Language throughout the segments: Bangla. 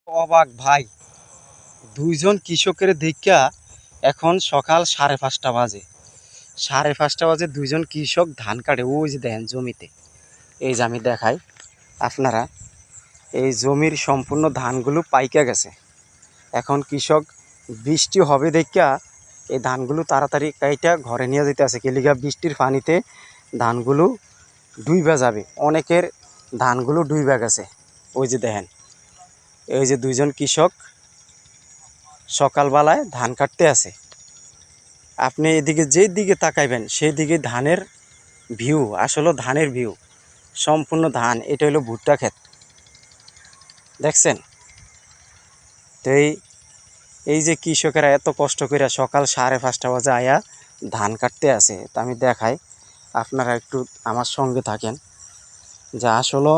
অবাক ভাই, দুইজন কৃষকের দেখা এখন সকাল 5:30 বাজে। 5:30 বাজে দুইজন কৃষক ধান কাটে। ওই যে দেখেন জমিতে, এই যে আমি দেখাই আপনারা, এই জমির সম্পূর্ণ ধানগুলো পাইকা গেছে। এখন কৃষক বৃষ্টি হবে দেখা এই ধানগুলো তাড়াতাড়ি কাইটা ঘরে নিয়ে যেতে আছে। কেলিগা বৃষ্টির পানিতে ধানগুলো ডুইবা যাবে, অনেকের ধানগুলো ডুইবা গেছে। ওই যে দেখেন, এই যে দুইজন কৃষক সকালবেলায় ধান কাটতে আছে। আপনি এদিকে যেই দিকে তাকাইবেন সেই দিকে ধানের ভিউ, আসলে ধানের ভিউ, সম্পূর্ণ ধান। এটা হলো ভুট্টা ক্ষেত, দেখছেন? তো এই যে কৃষকেরা এত কষ্ট করে সকাল 5:30 বাজে আয়া ধান কাটতে আছে, তা আমি দেখাই, আপনারা একটু আমার সঙ্গে থাকেন যে আসলে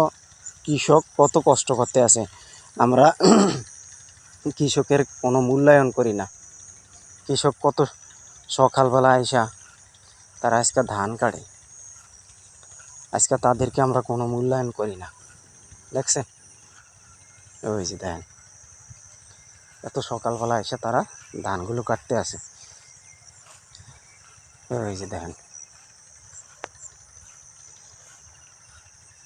কৃষক কত কষ্ট করতে আছে। আমরা কৃষকের কোনো মূল্যায়ন করি না। কৃষক কত সকালবেলা আইসা তারা আজকে ধান কাটে, আজকে তাদেরকে আমরা কোনো মূল্যায়ন করি না, দেখছেন? ওই যে দেখেন, এত সকালবেলা এসে তারা ধানগুলো কাটতে আসে। ওই যে দেখেন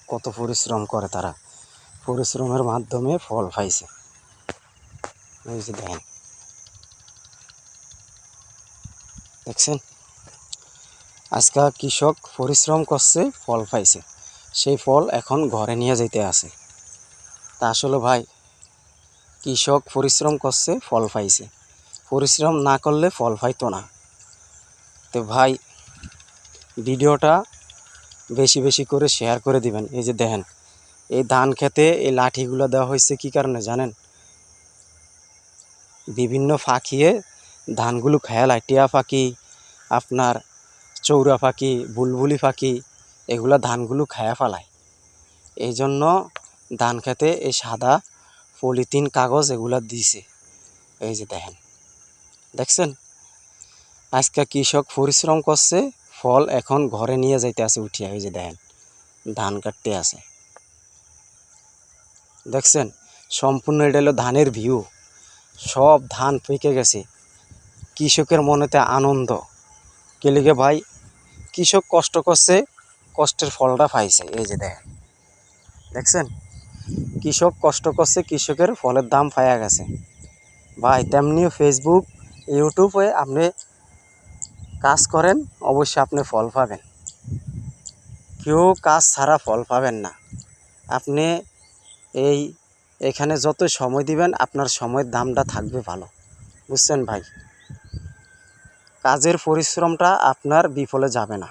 কত পরিশ্রম করে তারা, পরিশ্রমের মাধ্যমে ফল পাইছে। ওই যে দেখেন, দেখছেন? আজকে কৃষক পরিশ্রম করছে, ফল পাইছে, সেই ফল এখন ঘরে নিয়ে যেতে আসে। তা আসলে ভাই, কৃষক পরিশ্রম করছে, ফল পাইছে, পরিশ্রম না করলে ফল পাইতো না। তো ভাই, ভিডিওটা বেশি বেশি করে শেয়ার করে দিবেন। এই যে দেখেন, এই ধান খেতে এই লাঠিগুলো দেওয়া হয়েছে কী কারণে জানেন? বিভিন্ন পাখিয়ে ধানগুলো খেয়ালায়, টিয়া পাখি, আপনার চৌরা পাখি, বুলবুলি পাখি, এগুলো ধানগুলো খেয়া ফেলায়। এই জন্য ধান খেতে এই সাদা পলিথিন কাগজ এগুলা দিছে। এই যে দেখেন, দেখছেন? আজকে কৃষক পরিশ্রম করছে, ফল এখন ঘরে নিয়ে যাইতে আছে উঠিয়া। এই যে দেখেন, ধান কাটতে আছে, দেখছেন? সম্পূর্ণ এটা হলো ধানের ভিউ, সব ধান পেকে গেছে। কৃষকের মনেতে আনন্দ, কেলিগে ভাই, কৃষক কষ্ট করছে, কষ্টের ফলটা পাইছে। এই যে দেখেন, দেখছেন? কৃষক কষ্ট করছে, কৃষকের ফলের দাম পাইয়া গেছে। ভাই, তেমনিও ফেসবুক, ইউটিউবে আপনি কাজ করেন, অবশ্যই আপনি ফল পাবেন। কেউ কাজ ছাড়া ফল পাবেন না। আপনি এখানে যত সময় দিবেন আপনার সময়ের দামটা থাকবে ভালো, বুঝছেন ভাই? কাজের পরিশ্রমটা আপনার বিফলে যাবে না।